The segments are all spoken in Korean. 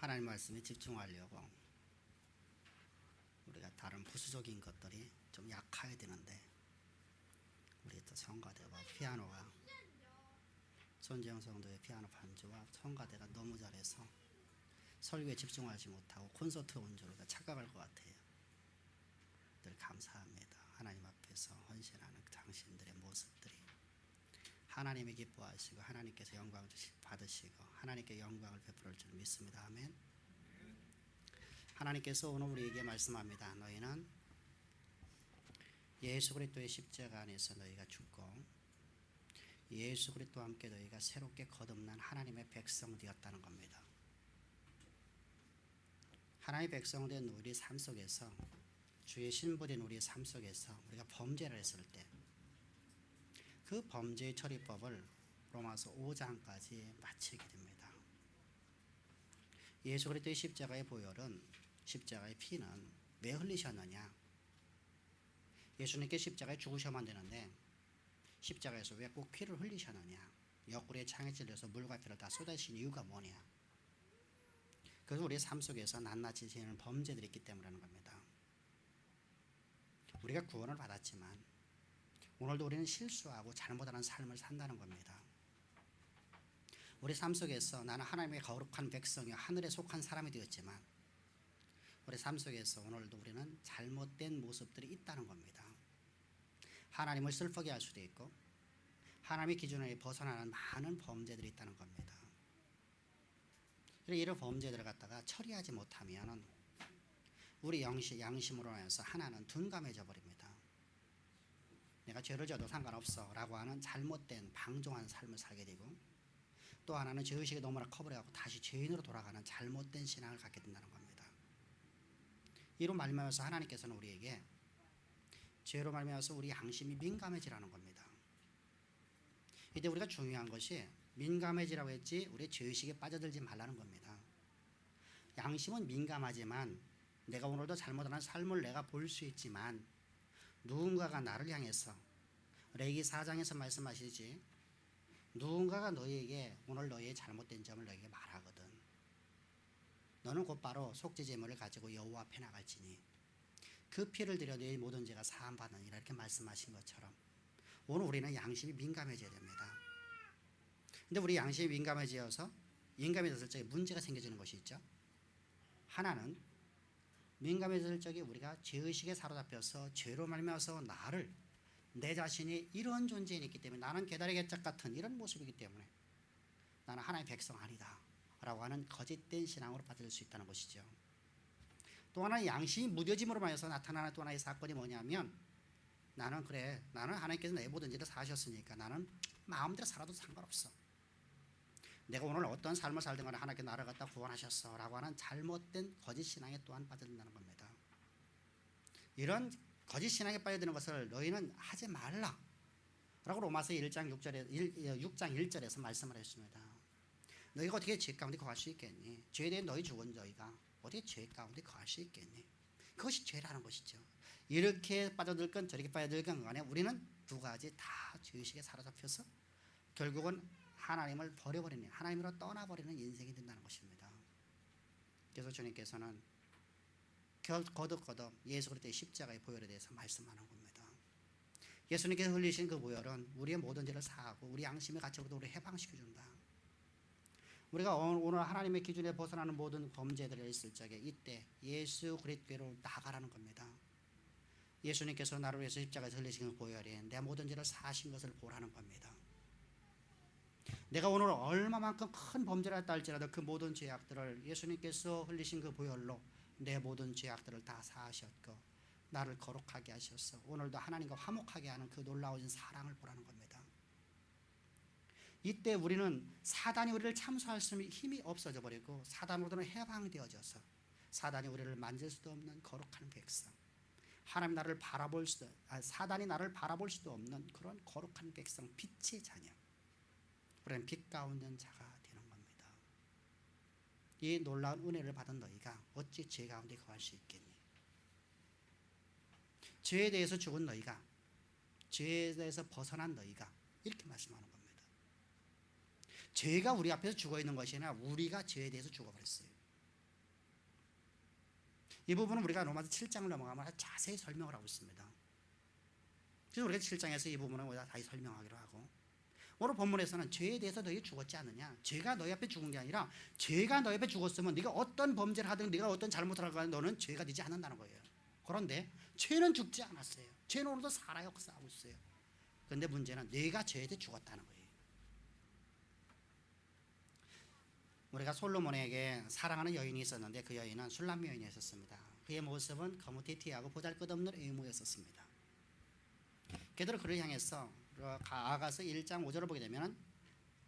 하나님 말씀에 집중하려고 우리가 다른 부수적인 것들이 좀 약해야 되는데, 우리 또 성가대와 피아노가, 손재영 성도의 피아노 반주와 성가대가 너무 잘해서 설교에 집중하지 못하고 콘서트 온 줄 착각할 것 같아요. 늘 감사합니다. 하나님 앞에서 헌신하는 당신들의 모습들이 하나님이 기뻐하시고 하나님께서 영광을 받으시고 하나님께 영광을 베풀을 줄 믿습니다. 아멘. 하나님께서 오늘 우리에게 말씀합니다. 너희는 예수 그리스도의 십자가 안에서 너희가 죽고 예수 그리스도와 함께 너희가 새롭게 거듭난 하나님의 백성 되었다는 겁니다. 하나님의 백성 된 우리 삶 속에서, 주의 신부된 우리 삶 속에서 우리가 범죄를 했을 때 그 범죄의 처리법을 로마서 5장까지 마치게 됩니다. 예수 그리스도의 십자가의 보혈은, 십자가의 피는 왜 흘리셨느냐? 예수님께 십자가에 죽으셔야만 되는데 십자가에서 왜 꼭 피를 흘리셨느냐? 옆구리에 창에 찔려서 물과 피를 다 쏟아신 이유가 뭐냐? 그래서 우리의 삶 속에서 낱낱이 지내는 범죄들이 있기 때문이라는 겁니다. 우리가 구원을 받았지만 오늘도 우리는 실수하고 잘못하는 삶을 산다는 겁니다. 우리 삶 속에서 나는 하나님의 거룩한 백성이요 하늘에 속한 사람이 되었지만 우리 삶 속에서 오늘도 우리는 잘못된 모습들이 있다는 겁니다. 하나님을 슬프게 할 수도 있고 하나님의 기준에 벗어나는 많은 범죄들이 있다는 겁니다. 이런 범죄들을 갖다가 처리하지 못하면 우리 양심으로 인해서 하나는 둔감해져 버립니다. 내가 죄를 져도 상관없어 라고 하는 잘못된 방종한 삶을 살게 되고, 또 하나는 죄의식이 너무나 커버려갖고 다시 죄인으로 돌아가는 잘못된 신앙을 갖게 된다는 겁니다. 이로 말미암아서 하나님께서는 우리에게 죄로 말미암아서 우리 양심이 민감해지라는 겁니다. 이때 우리가 중요한 것이 민감해지라고 했지 우리 죄의식에 빠져들지 말라는 겁니다. 양심은 민감하지만 내가 오늘도 잘못하는 삶을 내가 볼 수 있지만 누군가가 나를 향해서, 레위기 4장에서 말씀하시지, 누군가가 너희에게 오늘 너희의 잘못된 점을 너희에게 말하거든 너는 곧바로 속죄제물을 가지고 여호와 앞에 나갈지니 그 피를 들여 너희 모든 죄가 사함받느니라, 이렇게 말씀하신 것처럼 오늘 우리는 양심이 민감해져야 됩니다. 근데 우리 양심이 민감해졌을 적에 문제가 생겨지는 것이 있죠. 하나는 민감해질 적에 우리가 죄의식에 사로잡혀서 죄로 말미암아서 내 자신이 이런 존재에 있기 때문에, 나는 개다리 개짝 같은 이런 모습이기 때문에 나는 하나님의 백성 아니다 라고 하는 거짓된 신앙으로 빠질 수 있다는 것이죠. 또 하나는 양심이 무뎌짐으로 말해서 나타나는 또 하나의 사건이 뭐냐면, 나는 하나님께서 내 모든 죄를 사하셨으니까 나는 마음대로 살아도 상관없어, 내가 오늘 어떤 삶을 살든 간에 하나님께 나를 갖다 구원하셨어 라고 하는 잘못된 거짓 신앙에 또한 빠져든다는 겁니다. 이런 거짓 신앙에 빠져드는 것을 너희는 하지 말라 라고 로마서 6장 1절에서 말씀을 했습니다. 너희가 어떻게 죄 가운데 거할 수 있겠니? 죄에 대해 너희 죽은 너희가 어떻게 죄 가운데 거할 수 있겠니? 그것이 죄라는 것이죠. 이렇게 빠져들건 저렇게 빠져들건 간에 우리는 두 가지 다 죄의식에 사로잡혀서 결국은 하나님을 버려버리는, 하나님으로 떠나버리는 인생이 된다는 것입니다. 그래서 주님께서는 거듭 예수 그리스도의 십자가의 보혈에 대해서 말씀하는 겁니다. 예수님께서 흘리신 그 보혈은 우리의 모든 죄를 사하고 우리 양심의 가치로부터 우리를 해방시켜준다. 우리가 오늘 하나님의 기준에 벗어나는 모든 범죄들이 있을 적에 이때 예수 그리스도로 나가라는 겁니다. 예수님께서 나를 위해서 십자가에서 흘리신 그 보혈이 내 모든 죄를 사하신 것을 보라는 겁니다. 내가 오늘 얼마만큼 큰 범죄를 했다 할지라도 그 모든 죄악들을 예수님께서 흘리신 그 보혈로 내 모든 죄악들을 다 사하셨고 나를 거룩하게 하셨어 오늘도 하나님과 화목하게 하는 그 놀라운 사랑을 보라는 겁니다. 이때 우리는 사단이 우리를 참수할 수 있는 힘이 없어져 버리고 사단으로부터는 해방되어져서 사단이 우리를 만질 수도 없는 거룩한 백성, 사단이 나를 바라볼 수도 없는 그런 거룩한 백성, 빛의 자녀, 우리는 빛 가운데 자가 되는 겁니다. 이 놀라운 은혜를 받은 너희가 어찌 죄 가운데 거할 수 있겠니? 죄에 대해서 죽은 너희가, 죄에 대해서 벗어난 너희가, 이렇게 말씀하는 겁니다. 죄가 우리 앞에서 죽어 있는 것이 아니라 우리가 죄에 대해서 죽어버렸어요. 이 부분은 우리가 로마서 7장을 넘어가면 자세히 설명을 하고 있습니다. 그래서 우리가 7장에서 이 부분을 우리가 다시 설명하기로 하고, 오늘 본문에서는 죄에 대해서 너희 죽었지 않느냐, 죄가 너희 앞에 죽은 게 아니라 죄가 너희 앞에 죽었으면 네가 어떤 범죄를 하든 네가 어떤 잘못을 하든 너는 죄가 되지 않는다는 거예요. 그런데 죄는 죽지 않았어요. 죄는 오늘도 살아 역사하고 있어요. 그런데 문제는 네가 죄에 대해 죽었다는 거예요. 우리가 솔로몬에게 사랑하는 여인이 있었는데 그 여인은 술람 여인이었습니다. 그의 모습은 거무튀튀하고 보잘것없는 외모였었습니다. 게다가 그를 향해서 아가서 1장 5절을 보게 되면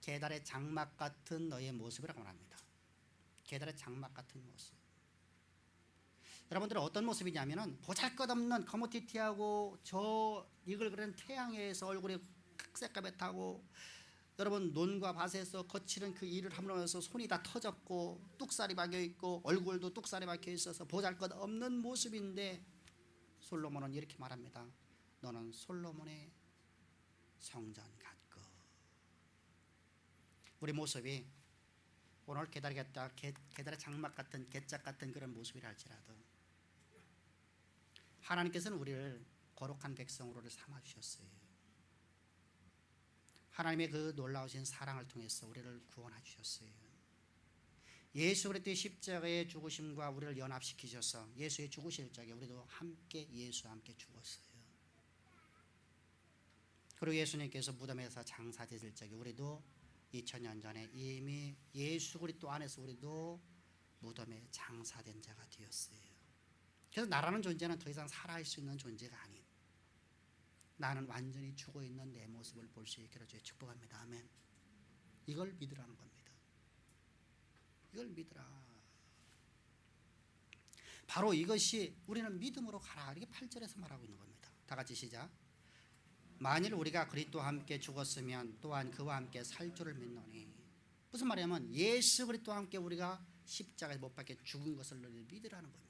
게달의 장막 같은 너의 모습이라고 말합니다. 게달의 장막 같은 모습. 여러분들은 어떤 모습이냐면은 보잘것없는 거무튀튀하고 저 이글거리는 태양에서 얼굴이 색깔에 타고, 여러분 논과 밭에서 거치는 그 일을 하면서 손이 다 터졌고 뚝살이 박혀 있고 얼굴도 뚝살이 박혀 있어서 보잘것없는 모습인데, 솔로몬은 이렇게 말합니다. 너는 솔로몬의 성전 같고. 우리 모습이 오늘 게달의 장막 같은 개짝 같은 그런 모습이라 할지라도 하나님께서는 우리를 거룩한 백성으로 삼아 주셨어요. 하나님의 그 놀라우신 사랑을 통해서 우리를 구원해 주셨어요. 예수 그리스도의 십자가의 죽으심과 우리를 연합시키셔서 예수의 죽으실 적에 우리도 함께 예수와 함께 죽었어요. 그리고 예수님께서 무덤에서 장사되실 적에 우리도 2000년 전에 이미 예수 그리스도 안에서 우리도 무덤에 장사된 자가 되었어요. 그래서 나라는 존재는 더 이상 살아갈 수 있는 존재가 아닌, 나는 완전히 죽어있는 내 모습을 볼 수 있기를 주의 축복합니다. 아멘. 이걸 믿으라는 겁니다. 이걸 믿으라. 바로 이것이 우리는 믿음으로 가라, 이렇게 8절에서 말하고 있는 겁니다. 다 같이 시작. 만일 우리가 그리스도와 함께 죽었으면 또한 그와 함께 살 줄을 믿노니. 무슨 말이냐면 예수 그리스도와 함께 우리가 십자가에 못 박혀 죽은 것을 믿으라는 겁니다.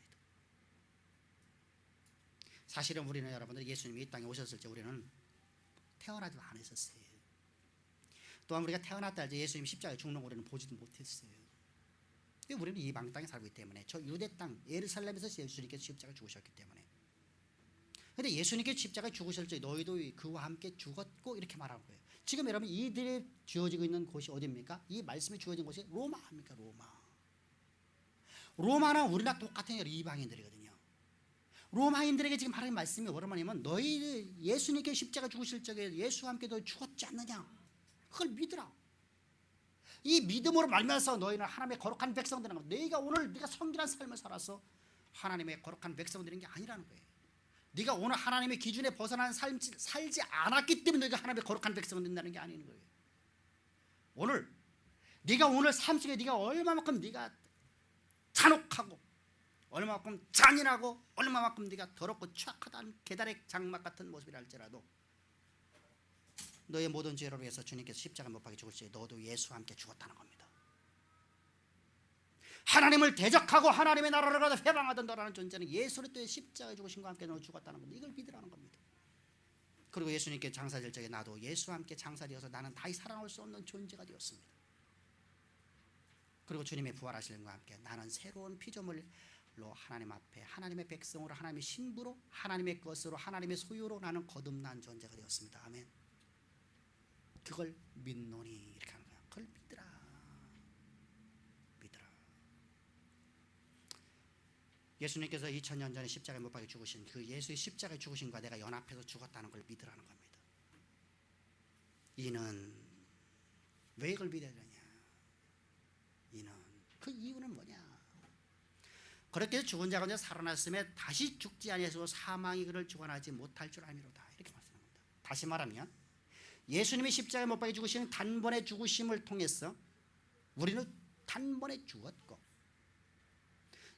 사실은 우리는 여러분들 예수님이 이 땅에 오셨을 때 우리는 태어나지 않았었어요. 또한 우리가 태어났다 할 때 예수님이 십자가에 죽는 거 우리는 보지도 못했어요. 우리는 이방 땅에 살고 있기 때문에, 저 유대 땅 예루살렘에서 예수님께서 십자가에 죽으셨기 때문에. 그런데 예수님께서 십자가에 죽으실 때 너희도 그와 함께 죽었고 이렇게 말하는 거예요. 지금 여러분 이들이 주어지고 있는 곳이 어디입니까? 이 말씀이 주어진 곳이 로마 아닙니까? 로마는 우리나 똑같은 이방인들이거든요. 로마인들에게 지금 하나님 말씀이 뭐라냐면 너희 예수님께 십자가 죽으실 적에 예수와 함께 너 죽었지 않느냐, 그걸 믿으라. 이 믿음으로 말면서 너희는 하나님의 거룩한 백성들인 거예요. 너희가 오늘 네가 성결한 삶을 살아서 하나님의 거룩한 백성들인 게 아니라는 거예요. 네가 오늘 하나님의 기준에 벗어난 삶 살지 않았기 때문에 너희가 하나님의 거룩한 백성이 된다는 게 아닌 거예요. 오늘 네가 오늘 삶 속에 네가 얼마만큼 네가 잔혹하고 얼마만큼 잔인하고 얼마만큼 네가 더럽고 추악하다는 게달의 장막 같은 모습이라 할지라도 너의 모든 죄로 위해서 주님께서 십자가 못 박혀 죽을 때 너도 예수와 함께 죽었다는 겁니다. 하나님을 대적하고 하나님의 나라를 가서 회방하던 너라는 존재는 예수 그리스도의 십자가에 죽으심과 함께 너 죽었다는 겁니다. 이걸 믿으라는 겁니다. 그리고 예수님께 장사될 적에 나도 예수와 함께 장사되어서 나는 다시 살아날 수 없는 존재가 되었습니다. 그리고 주님의 부활하시는과 함께 나는 새로운 피조물로 하나님 앞에 하나님의 백성으로 하나님의 신부로 하나님의 것으로 하나님의 소유로 나는 거듭난 존재가 되었습니다. 아멘. 그걸 믿노니 이렇게 하는 거야. 그걸 믿으라. 예수님께서 2000년 전에 십자가에 못 박혀 죽으신 그 예수의 십자가에 죽으신과 내가 연합해서 죽었다는 걸 믿으라는 겁니다. 이는 왜 이걸 믿어야 되냐? 이는 그 이유는 뭐냐? 그렇게 죽은 자가 이제 살아났음에 다시 죽지 아니하시고 사망이 그를 주관하지 못할 줄 알미로다. 이렇게 말씀합니다. 다시 말하면 예수님이 십자가에 못 박혀 죽으시는 단번에 죽으심을 통해서 우리는 단번에 죽었고,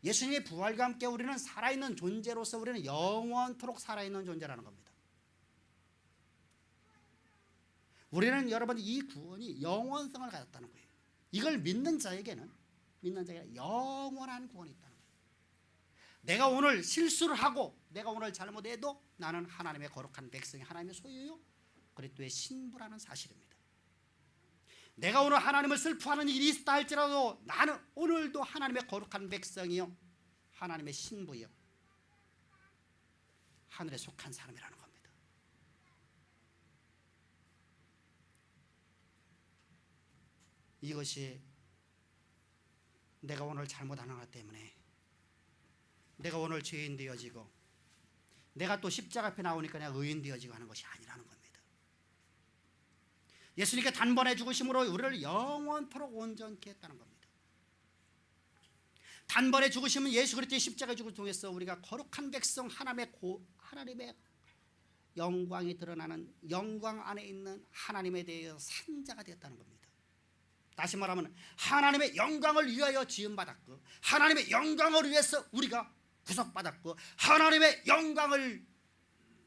예수님의 부활과 함께 우리는 살아있는 존재로서 우리는 영원토록 살아있는 존재라는 겁니다. 우리는 여러분 이 구원이 영원성을 가졌다는 거예요. 이걸 믿는 자에게는 영원한 구원이 있다는 거예요. 내가 오늘 실수를 하고 내가 오늘 잘못해도 나는 하나님의 거룩한 백성이 하나님의 소유요 그리스도의 신부라는 사실입니다. 내가 오늘 하나님을 슬퍼하는 일이 있다 할지라도 나는 오늘도 하나님의 거룩한 백성이요 하나님의 신부여 하늘에 속한 사람이라는 겁니다. 이것이 내가 오늘 잘못하는 것 때문에 내가 오늘 죄인 되어지고 내가 또 십자가 앞에 나오니까 내가 의인 되어지고 하는 것이 아니라는 겁니다. 예수님께 단번에 죽으심으로 우리를 영원토록 온전케 했다는 겁니다. 단번에 죽으심은 예수 그리스도의 십자가 죽음을 통해서 우리가 거룩한 백성 하나님의 영광이 드러나는 영광 안에 있는 하나님에 대해서 산자가 되었다는 겁니다. 다시 말하면 하나님의 영광을 위하여 지음받았고 하나님의 영광을 위해서 우리가 구속받았고 하나님의 영광을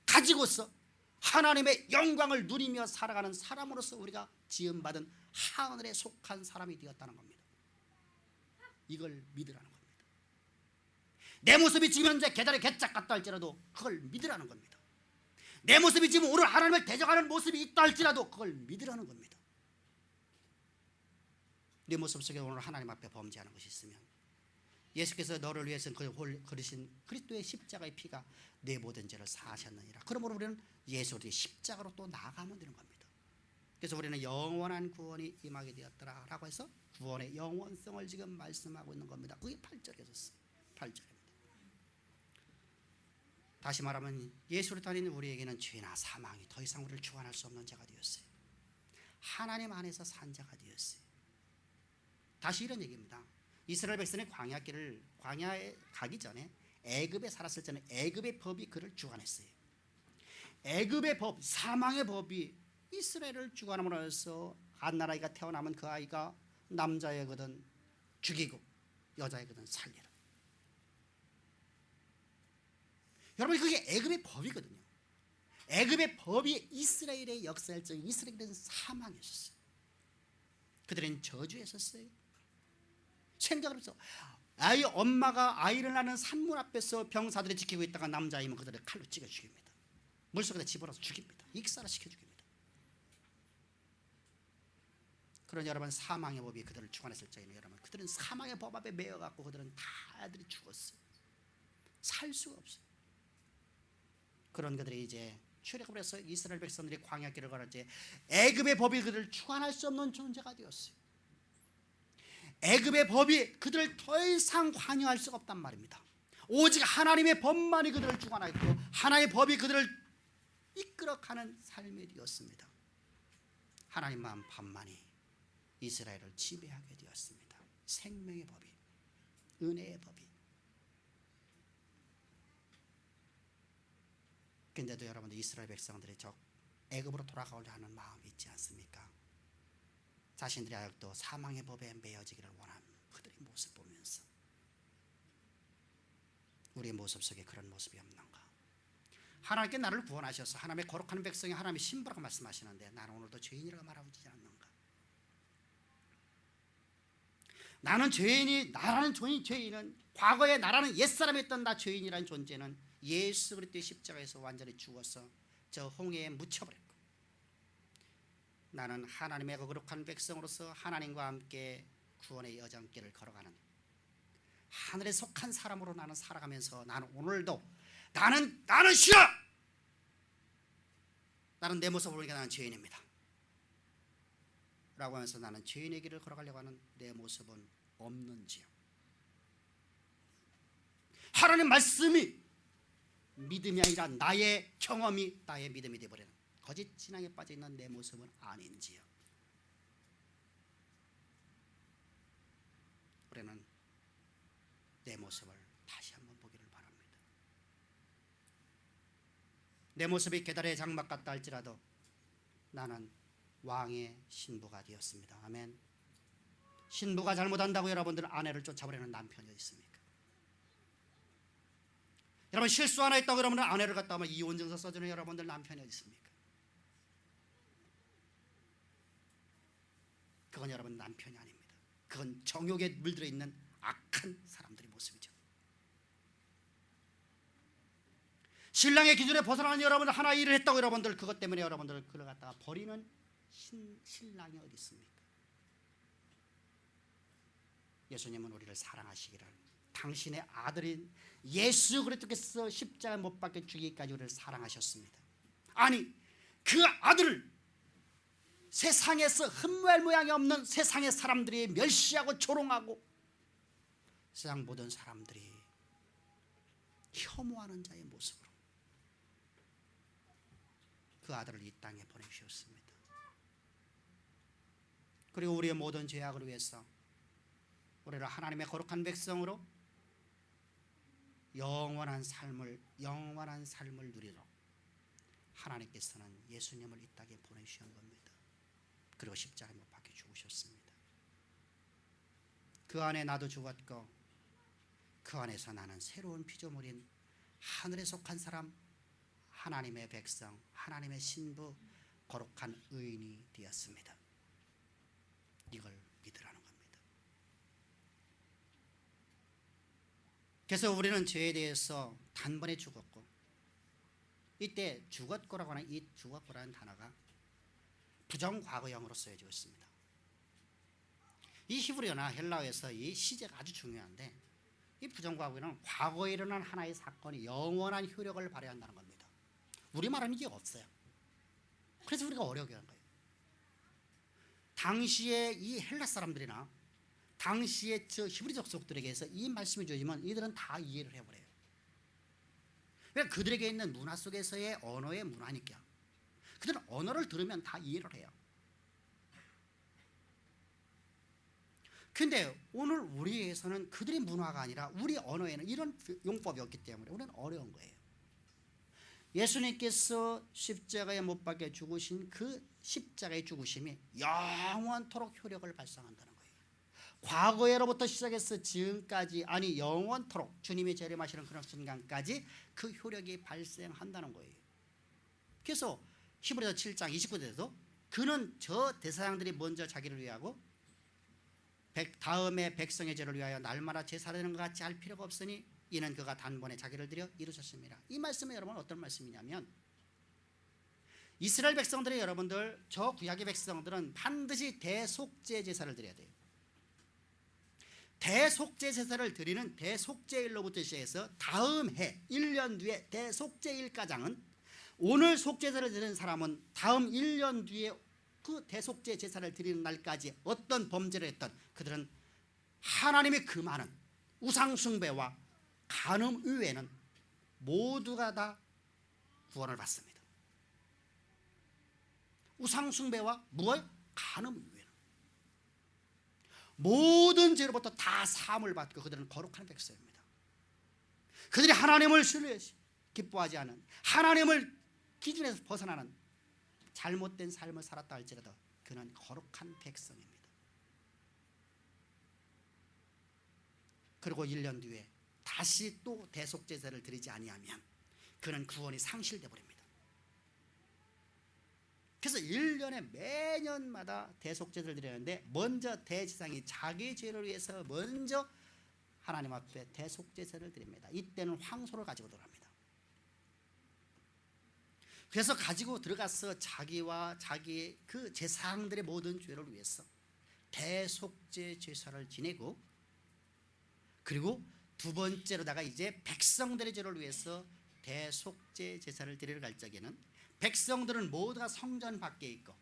가지고서 하나님의 영광을 누리며 살아가는 사람으로서 우리가 지음받은 하늘에 속한 사람이 되었다는 겁니다. 이걸 믿으라는 겁니다. 내 모습이 지금 현재 계단의 개짝 같다 할지라도 그걸 믿으라는 겁니다. 내 모습이 지금 오늘 하나님을 대적하는 모습이 있다 할지라도 그걸 믿으라는 겁니다. 내 모습 속에 오늘 하나님 앞에 범죄하는 것이 있으면 예수께서 너를 위해서 그리신 그리스도의 십자가의 피가 내 모든 죄를 사하셨느니라. 그러므로 우리는 예수 그리스도의 십자가로 또 나아가면 되는 겁니다. 그래서 우리는 영원한 구원이 임하게 되었더라 라고 해서 구원의 영원성을 지금 말씀하고 있는 겁니다. 그게 8절에 있었어요. 8절입니다. 다시 말하면 예수를 따르는 우리에게는 죄나 사망이 더 이상 우리를 주관할 수 없는 자가 되었어요. 하나님 안에서 산 자가 되었어요. 다시 이런 얘기입니다. 이스라엘 백성의 광야에 가기 전에 애굽에 살았을 때는 애굽의 법이 그를 주관했어요. 애굽의 법, 사망의 법이 이스라엘을 주관함으로 해서 갓난아이가 태어나면 그 아이가 남자애거든 죽이고 여자애거든 살리라. 여러분 그게 애굽의 법이거든요. 애굽의 법이 이스라엘의 역사일정 이스라엘은 사망이었어요. 그들은 저주했었어요. 생각을 해서 엄마가 아이를 낳는 산문 앞에서 병사들이 지키고 있다가 남자아이면 그들을 칼로 찍어 죽입니다. 물속에다 집어넣어서 죽입니다. 익사를 시켜 죽입니다. 그런 여러분 사망의 법이 그들을 주관했을 적에는 여러분 그들은 사망의 법 앞에 매여갖고 그들은 다 애들이 죽었어요. 살 수가 없어요. 그런 그들이 이제 출애굽을 해서 이스라엘 백성들이 광야길을 걸었지 애굽의 법이 그들을 주관할 수 없는 존재가 되었어요. 애굽의 법이 그들을 더 이상 관여할 수가 없단 말입니다. 오직 하나님의 법만이 그들을 주관하고 하나님의 법이 그들을 이끌어가는 삶이 되었습니다. 하나님만 법만이 이스라엘을 지배하게 되었습니다. 생명의 법이, 은혜의 법이. 근데도 여러분들 이스라엘 백성들이 저 애굽으로 돌아가려고 하는 마음이 있지 않습니까? 자신들이 아직도 사망의 법에 매여지기를 원하는 그들의 모습 보면서 우리의 모습 속에 그런 모습이 없는가? 하나님께 나를 구원하셔서 하나님의 거룩한 백성이 하나님의 신부라고 말씀하시는데 나는 오늘도 죄인이라고 말하고 있지 않는가? 나는 죄인이 나라는 죄인은 과거에 나라는 옛사람이었던 나 죄인이라는 존재는 예수 그리스도의 십자가에서 완전히 죽어서 저 홍해에 묻혀버렸고 나는 하나님의 거룩한 백성으로서 하나님과 함께 구원의 여정길을 걸어가는 하늘에 속한 사람으로 나는 살아가면서 나는 오늘도 나는 싫어! 나는 내 모습을 보니까 나는 죄인입니다 라고 하면서 나는 죄인의 길을 걸어가려고 하는 내 모습은 없는지요. 하나님 말씀이 믿음이 아니라 나의 경험이 나의 믿음이 되어버리는 거짓 신앙에 빠져있는 내 모습은 아닌지요. 우리는 내 모습을 다시 한번 보기를 바랍니다. 내 모습이 계달의 장막 같다 할지라도 나는 왕의 신부가 되었습니다. 아멘. 신부가 잘못한다고 여러분들 아내를 쫓아버리는 남편이 어디 있습니까? 여러분 실수 하나 있다고 여러분들 아내를 갖다 하면 이혼증서 써주는 여러분들 남편이 어디 있습니까? 그건 여러분 남편이 아닙니다. 그건 정욕에 물들어 있는 악한 사람들의 모습이죠. 신랑의 기준에 벗어나는 여러분들 하나 일을 했다고 여러분들 그것 때문에 여러분들 그걸 갖다가 버리는 신랑이 어디 있습니까? 예수님은 우리를 사랑하시기를 당신의 아들인 예수 그리스도께서 십자가에 못 박혀 죽이기까지 우리를 사랑하셨습니다. 아니 그 아들을 세상에서 흠모할 모양이 없는 세상의 사람들이 멸시하고 조롱하고 세상 모든 사람들이 혐오하는 자의 모습으로 그 아들을 이 땅에 보내주셨습니다. 그리고 우리의 모든 죄악을 위해서 우리를 하나님의 거룩한 백성으로 영원한 삶을 누리도록 하나님께서는 예수님을 이 땅에 보내주신 겁니다. 그리고 십자가에 못 박혀 죽으셨습니다. 그 안에 나도 죽었고 그 안에서 나는 새로운 피조물인 하늘에 속한 사람, 하나님의 백성, 하나님의 신부, 거룩한 의인이 되었습니다. 이걸 믿으라는 겁니다. 그래서 우리는 죄에 대해서 단번에 죽었고, 이때 죽었고라고 하는 이 죽었고라는 단어가 부정과거형으로 쓰여지고 있습니다. 이 히브리어나 헬라어에서 이 시제가 아주 중요한데, 이 부정과거에는 과거에 일어난 하나의 사건이 영원한 효력을 발휘한다는 겁니다. 우리말은 이게 없어요. 그래서 우리가 어려워하는 거예요. 당시에 이 헬라 사람들이나 당시에 저 히브리 족속들에게서 이 말씀이 주어지면 이들은 다 이해를 해버려요. 그러니까 그들에게 있는 문화 속에서의 언어의 문화니까 그들은 언어를 들으면 다 이해를 해요. 근데 오늘 우리에서는 그들의 문화가 아니라 우리 언어에는 이런 용법이 없기 때문에 우리는 어려운 거예요. 예수님께서 십자가에 못 박혀 죽으신 그 십자가의 죽으심이 영원토록 효력을 발생한다는 거예요. 과거에로부터 시작해서 지금까지, 아니 영원토록 주님이 재림하시는 그런 순간까지 그 효력이 발생한다는 거예요. 그래서 히브리서 7장 29절에도 그는 저 대사장들이 먼저 자기를 위하고 다음에 백성의 죄를 위하여 날마다 제사되는 것 같이 할 필요가 없으니 이는 그가 단번에 자기를 들여 이루셨습니다. 이 말씀은 여러분 어떤 말씀이냐면, 이스라엘 백성들이, 여러분들 저 구약의 백성들은 반드시 대속죄 제사를 드려야 돼요. 대속죄 제사를 드리는 대속죄일로부터 시작해서 다음 해 1년 뒤에 대속죄일가장은, 오늘 속죄제를 드리는 사람은 다음 1년 뒤에 그 대속죄 제사를 드리는 날까지 어떤 범죄를 했던 그들은 하나님의 그 많은 우상숭배와 간음 이외에는 모두가 다 구원을 받습니다. 우상숭배와 무엇? 간음 이외에는 모든 죄로부터 다 사함을 받고 그들은 거룩한 백성입니다. 그들이 하나님을 신뢰해서 기뻐하지 않은, 하나님을 기준에서 벗어나는 잘못된 삶을 살았다 할지라도 그는 거룩한 백성입니다. 그리고 1년 뒤에 다시 또 대속제사를 드리지 아니하면 그는 구원이 상실돼 버립니다. 그래서 1년에 매년마다 대속제사를 드리는데, 먼저 대제사장이 자기 죄를 위해서 먼저 하나님 앞에 대속제사를 드립니다. 이때는 황소를 가지고 들어갑니다. 그래서 가지고 들어가서 자기와 자기의 그 제사장들의 모든 죄를 위해서 대속죄 제사를 지내고, 그리고 두 번째로다가 이제 백성들의 죄를 위해서 대속죄 제사를 드리러 갈 적에는 백성들은 모두가 성전 밖에 있고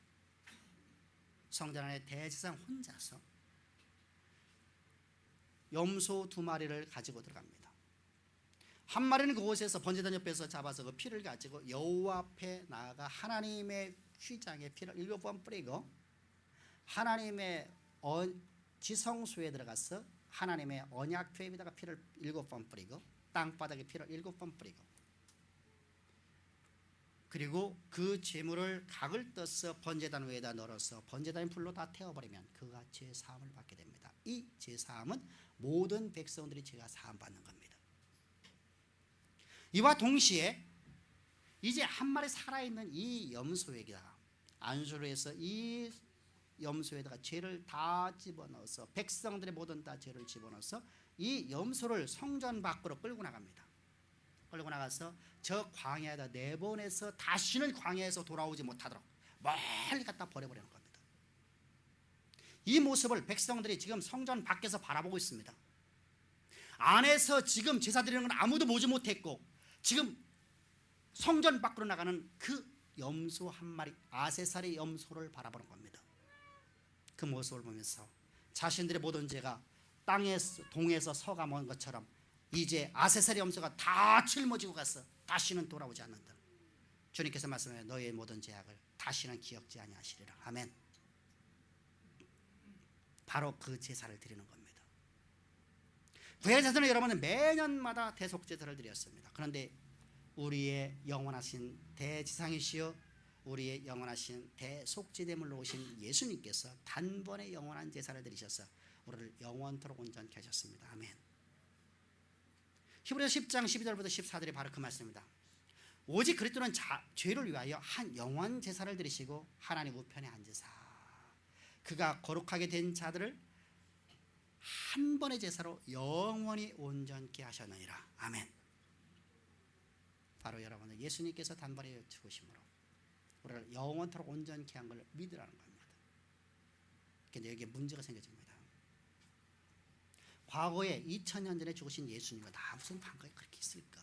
성전 안에 대제사장 혼자서 염소 2마리를 가지고 들어갑니다. 한 마리는 그곳에서 번제단 옆에서 잡아서 그 피를 가지고 여호와 앞에 나아가 하나님의 휘장에 피를 7번 뿌리고, 하나님의 지성소에 들어가서 하나님의 언약궤에다가 피를 7번 뿌리고, 땅바닥에 피를 7번 뿌리고, 그리고 그 제물을 각을 떠서 번제단 위에다 널어서 번제단의 불로 다 태워버리면 그가 죄 사함을 받게 됩니다. 이 죄 사함은 모든 백성들이 죄가 사함 받는 겁니다. 이와 동시에 이제 한 마리 살아있는 이 염소에다가 안수를 해서 이 염소에다가 죄를 다 집어넣어서, 백성들의 모든 다 죄를 집어넣어서 이 염소를 성전 밖으로 끌고 나갑니다. 끌고 나가서 저 광야에다 내보내서 다시는 광야에서 돌아오지 못하도록 멀리 갖다 버려버리는 겁니다. 이 모습을 백성들이 지금 성전 밖에서 바라보고 있습니다. 안에서 지금 제사 드리는 건 아무도 보지 못했고 지금 성전 밖으로 나가는 그 염소 한 마리, 아세살의 염소를 바라보는 겁니다. 그 모습을 보면서 자신들의 모든 죄가 동에서 서감온 것처럼 이제 아세살의 염소가 다 짊어지고 가서 다시는 돌아오지 않는다. 주님께서 말씀해 너희의 모든 죄악을 다시는 기억지 아니하시리라. 아멘. 바로 그 제사를 드리는 겁니다. 구약 제사는 여러분은 매년마다 대속제사를 드렸습니다. 그런데 우리의 영원하신 대지상이시여 우리의 영원하신 대속제대물로 오신 예수님께서 단번에 영원한 제사를 드리셔서 우리를 영원토록 온전케 하셨습니다. 아멘. 히브리서 10장 12절부터 14절이 바로 그 말씀입니다. 오직 그리스도는 죄를 위하여 한 영원 제사를 드리시고 하나님 우편에 앉으사 그가 거룩하게 된 자들을 한 번의 제사로 영원히 온전케 하셨느니라. 아멘. 바로 여러분은 예수님께서 단번에 죽으심으로 우리를 영원토록 온전케 한 걸 믿으라는 겁니다. 그런데 여기에 문제가 생겨집니다. 과거에 2000년 전에 죽으신 예수님과 나 무슨 관계가 그렇게 있을까?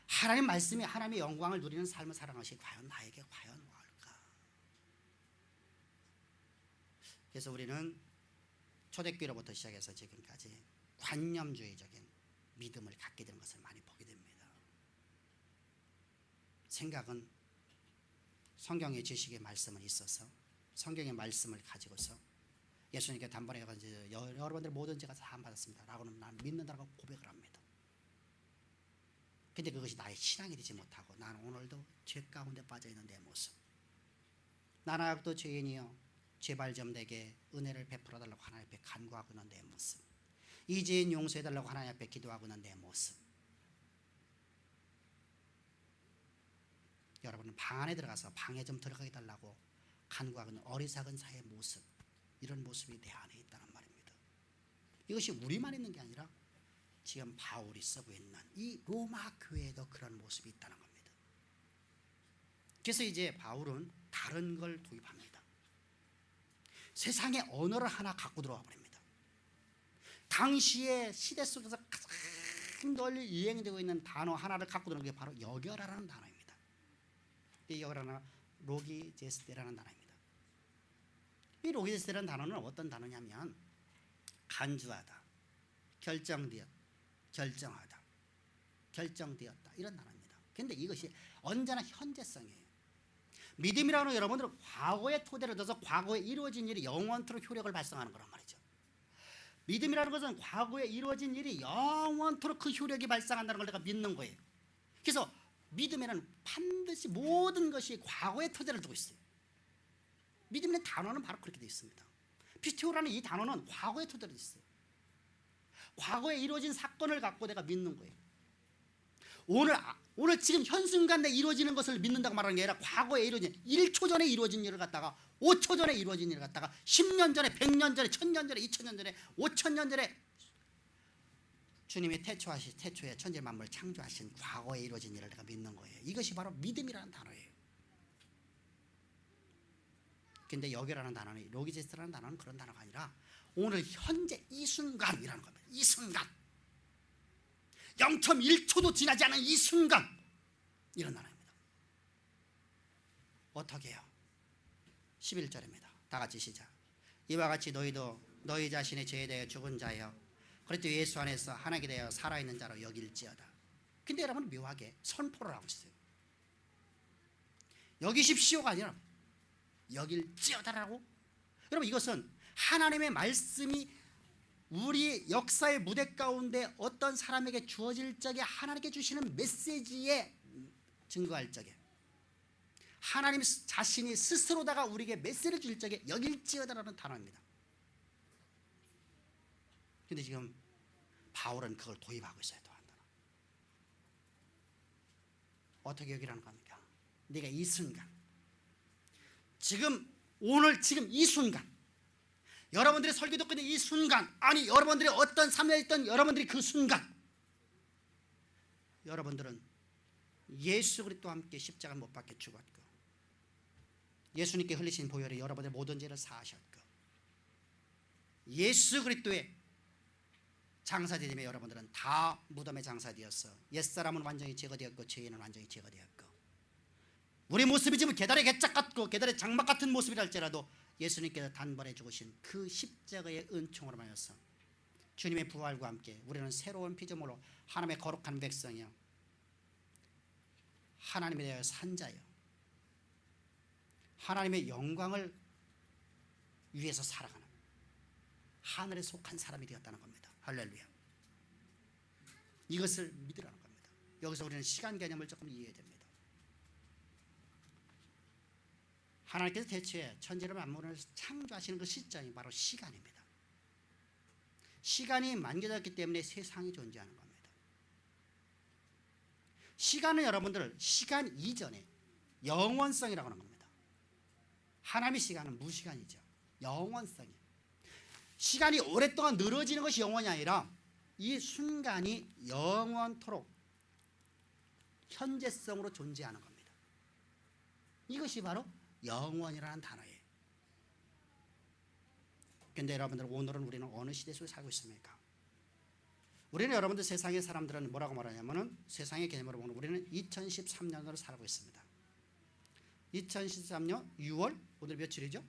하나님 말씀이 하나님의 영광을 누리는 삶을 살아가는 것이 과연 나에게 과연 뭘까? 그래서 우리는 초대교회로부터 시작해서 지금까지 관념주의적인 믿음을 갖게 되는 것을 많이 보게 됩니다. 생각은 성경의 지식의 말씀은 있어서 성경의 말씀을 가지고서 예수님께 단번에 여러분들 모든 죄가 사함 받았습니다 라고는 난 믿는다고 고백을 합니다. 근데 그것이 나의 신앙이 되지 못하고 나는 오늘도 죄 가운데 빠져있는 내 모습, 나는 아직도 죄인이여 제발 좀 내게 은혜를 베풀어 달라고 하나님 앞에 간구하고 있는 내 모습, 이 죄인 용서해 달라고 하나님 앞에 기도하고 있는 내 모습, 여러분은 방 안에 들어가서 방에 좀 들어가게 달라고 간구하고 있는 어리석은 사의 모습, 이런 모습이 내 안에 있다는 말입니다. 이것이 우리만 있는 게 아니라 지금 바울이 쓰고 있는 이 로마 교회에도 그런 모습이 있다는 겁니다. 그래서 이제 바울은 다른 걸 도입합니다. 세상의 언어를 하나 갖고 들어와 버립니다. 당시의 시대 속에서 가장 널리 유행되고 있는 단어 하나를 갖고 들어오는 게 바로 여겨라라는 단어입니다. 이 여겨라는 로기제스테라는 단어입니다. 이 로기제스테라는 단어는 어떤 단어냐면 간주하다, 결정하다, 결정되었다, 이런 단어입니다. 그런데 이것이 언제나 현재성이에요. 믿음이라는 여러분들은 과거의 토대를 둬서 과거에 이루어진 일이 영원토록 효력을 발생하는 거란 말이죠. 믿음이라는 것은 과거에 이루어진 일이 영원토록 그 효력이 발생한다는 걸 내가 믿는 거예요. 그래서 믿음에는 반드시 모든 것이 과거의 토대를 두고 있어요. 믿음의 단어는 바로 그렇게 되어 있습니다. 피스테오라는 이 단어는 과거의 토대로 있어요. 과거에 이루어진 사건을 갖고 내가 믿는 거예요. 오늘 지금 현순간 내 이루어지는 것을 믿는다고 말하는 게 아니라 과거에 이루어진 1초 전에 이루어진 일을 갖다가 5초 전에 이루어진 일을 갖다가 10년 전에 100년 전에 1000년 전에 2000년 전에 5000년 전에 주님이 태초에 천지 만물을 창조하신 과거에 이루어진 일을 내가 믿는 거예요. 이것이 바로 믿음이라는 단어예요. 근데 여기라는 단어는 로기제스라는 단어는 그런 단어가 아니라 오늘 현재 이 순간이라는 겁니다. 이 순간 0.1초도 지나지 않은 이 순간 이런 단어입니다. 어떻게 해요? 11절입니다. 다 같이 시작. 이와 같이 너희도 너희 자신의 죄에 대해 죽은 자여 그리스도 예수 안에서 하나님께 대하여 살아있는 자로 여길지어다. 근데 여러분 묘하게 선포를 하고 있어요. 여기십시오가 아니라 여길지어다라고. 여러분 이것은 하나님의 말씀이 우리 역사의 무대 가운데 어떤 사람에게 주어질 적에 하나님께 주시는 메시지에 증거할 적에 하나님 자신이 스스로다가 우리에게 메시지를 줄 적에 여길지어다라는 단어입니다. 근데 지금 바울은 그걸 도입하고 있어요. 또 한 단어. 어떻게 여기라는 겁니까? 네가 이 순간 지금 오늘 지금 이 순간 여러분들이 설교 듣고 있는 이 순간, 아니 여러분들이 어떤 삶에 있던 여러분들이 그 순간 여러분들은 예수 그리스도와 함께 십자가를 못 박혀 죽었고 예수님께 흘리신 보혈이 여러분의 모든 죄를 사하셨고 예수 그리스도의 장사되며 여러분들은 다 무덤에 장사되었어. 옛사람은 완전히 제거되었고 죄인은 완전히 제거되었고, 우리 모습이 지금 계달의 개짝 같고 계달의 장막 같은 모습이라 할지라도 예수님께서 단번에 죽으신 그 십자가의 은총으로 말해서 주님의 부활과 함께 우리는 새로운 피조물로 하나님의 거룩한 백성이요, 하나님에 대하여 산 자요, 하나님의 영광을 위해서 살아가는 하늘에 속한 사람이 되었다는 겁니다. 할렐루야. 이것을 믿으라는 겁니다. 여기서 우리는 시간 개념을 조금 이해해야 됩니다. 하나님께서 대체 천지를 만물을 창조하시는 그 시점이 바로 시간입니다. 시간이 만겨졌기 때문에 세상이 존재하는 겁니다. 시간은 여러분들 시간 이전에 영원성이라고 하는 겁니다. 하나님의 시간은 무시간이죠. 영원성이. 시간이 오랫동안 늘어지는 것이 영원이 아니라 이 순간이 영원토록 현재성으로 존재하는 겁니다. 이것이 바로 영원이라는 단어예요. 그런데 여러분들, 오늘은 우리는 어느 시대 속에 살고 있습니까? 우리는 여러분들 세상의 사람들은 뭐라고 말하냐면은, 세상의 개념으로 보면 우리는 2013년으로 살고 있습니다. 2013년 6월, 오늘 며칠이죠?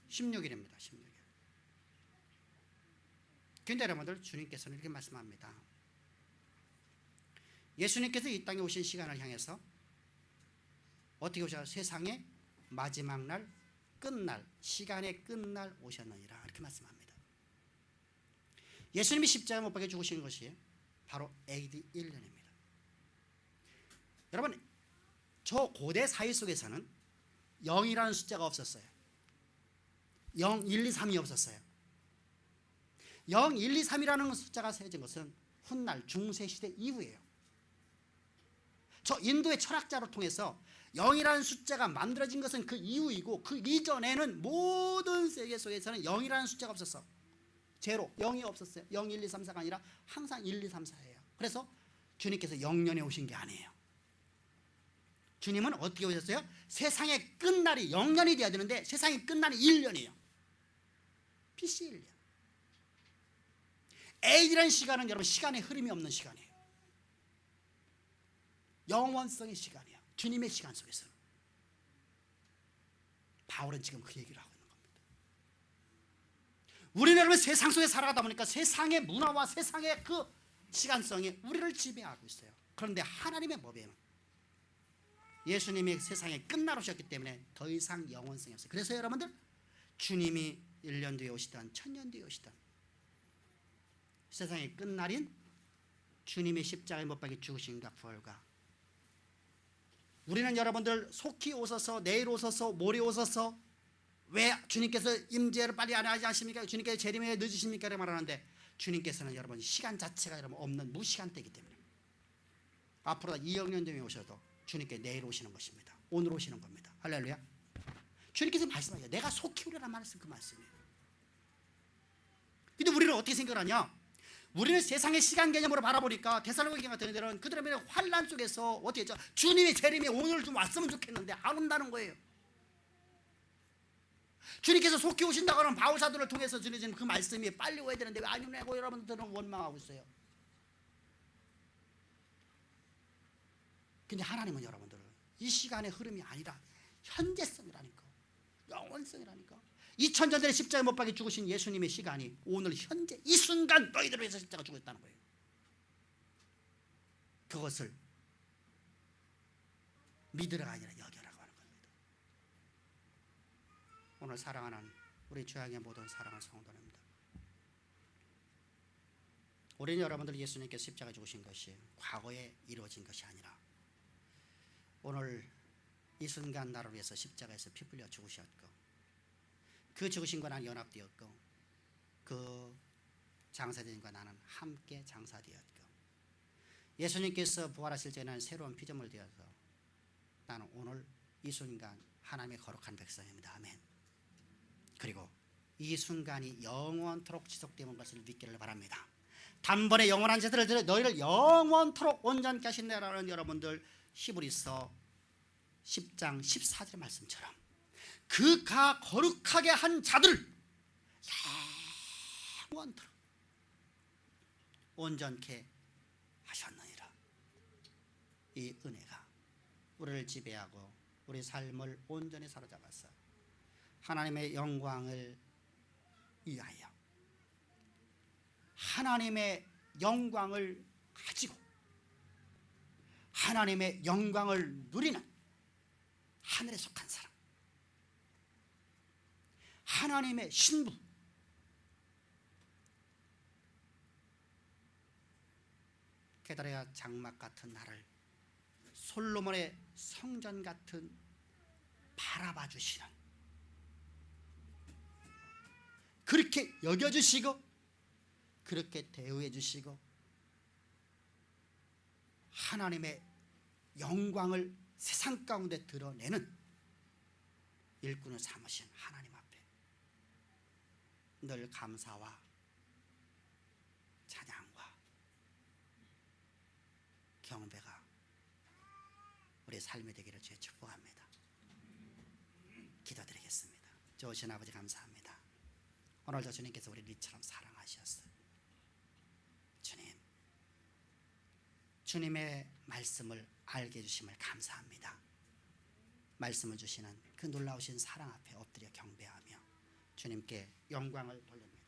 16일입니다. 16일. 그런데 여러분들, 주님께서는 이렇게 말씀합니다. 예수님께서 이 땅에 오신 시간을 향해서 어떻게 오셔서 세상의 마지막 날, 끝날, 시간의 끝날 오셨느니라, 이렇게 말씀합니다. 예수님이 십자가에 못 박혀 죽으신 것이 바로 AD 1년입니다. 여러분, 저 고대 사회 속에서는 0이라는 숫자가 없었어요. 0, 1, 2, 3이 없었어요. 0, 1, 2, 3이라는 숫자가 세워진 것은 훗날 중세시대 이후예요. 저 인도의 철학자를 통해서 0이라는 숫자가 만들어진 것은 그 이후이고, 그 이전에는 모든 세계 속에서는 0이라는 숫자가 없었어. 제로, 0이 없었어요. 0, 1, 2, 3, 4가 아니라 항상 1, 2, 3, 4예요. 그래서 주님께서 0년에 오신 게 아니에요. 주님은 어떻게 오셨어요? 세상의 끝날이 0년이 돼야 되는데 세상의 끝날이 1년이에요. BC 1년. AD라는 시간은 여러분 시간의 흐름이 없는 시간이에요. 영원성의 시간이에요. 주님의 시간 속에서. 바울은 지금 그 얘기를 하고 있는 겁니다. 우리는 여러분 세상 속에 살아가다 보니까 세상의 문화와 세상의 그 시간성이 우리를 지배하고 있어요. 그런데 하나님의 법에는 예수님이 세상에 끝나러 오셨기 때문에 더 이상 영원성이 없어요. 그래서 여러분들, 주님이 1년 뒤에 오시든 1000년 뒤에 오시든 세상의 끝날인 주님의 십자가에 못 박혀 죽으신가 부활과, 우리는 여러분들 속히 오셔서 내일 오셔서 모레 오셔서 왜 주님께서 임재를 빨리 안 하지 않습니까? 주님께서 재림에 늦으십니까? 이렇게 말하는데, 주님께서는 여러분 시간 자체가 여러분 없는 무시간대이기 때문에 앞으로 2억 년 뒤에 오셔도 주님께 내일 오시는 것입니다. 오늘 오시는 겁니다. 할렐루야. 주님께서 말씀하세요. 내가 속히 오리라 말씀, 그 말씀이에요. 근데 우리는 어떻게 생각하냐? 우리는 세상의 시간 개념으로 바라보니까 데살로니가 같은 데는 그들의 환란 속에서 어떻게 했죠? 주님의 재림이 오늘 좀 왔으면 좋겠는데 안 온다는 거예요. 주님께서 속히 오신다고 하는 바울 사도를 통해서 전해진 그 말씀이 빨리 와야 되는데 왜 안 오냐고 여러분들은 원망하고 있어요. 근데 하나님은 여러분들 이 시간의 흐름이 아니라 현재성이라니까, 영원성이라니까. 2000년 전에 십자가에 못 박혀 죽으신 예수님의 시간이 오늘 현재 이 순간 너희들을 위해서 십자가 죽었다는 거예요. 그것을 믿으라가 아니라 여겨라고 하는 겁니다. 오늘 사랑하는 우리 주양의 모든 사랑하는 성도입니다. 우리는 여러분들 예수님께서 십자가 죽으신 것이 과거에 이루어진 것이 아니라 오늘 이 순간 나를 위해서 십자가에서 피 흘려 죽으셨고, 그 죽으신과 나는 연합되었고, 그 장사된과 나는 함께 장사되었고, 예수님께서 부활하실 때 나는 새로운 피조물 되어서 나는 오늘 이 순간 하나님의 거룩한 백성입니다. 아멘. 그리고 이 순간이 영원토록 지속되는 것을 믿기를 바랍니다. 단번에 영원한 제사를 드려 너희를 영원토록 온전케 하신다라는 여러분들 히브리서 10장 14절의 말씀처럼 그가 거룩하게 한 자들, 영원토록 온전케 하셨느니라. 이 은혜가 우리를 지배하고 우리 삶을 온전히 사로잡아서 하나님의 영광을 위하여 하나님의 영광을 가지고 하나님의 영광을 누리는 하늘에 속한 사람, 하나님의 신부, 게다가 장막 같은 나를 솔로몬의 성전 같은 바라봐 주시는, 그렇게 여겨주시고 그렇게 대우해 주시고 하나님의 영광을 세상 가운데 드러내는 일꾼을 삼으신 하나님 앞에 늘 감사와 찬양과 경배가 우리 삶이 되기를 주의 축복합니다. 기도드리겠습니다. 좋으신 아버지 감사합니다. 오늘도 주님께서 우리를 이처럼 사랑하셨어요. 주님, 주님의 말씀을 알게 해주심을 감사합니다. 말씀을 주시는 그 놀라우신 사랑 앞에 엎드려 경배하며 주님께 영광을 돌립니다.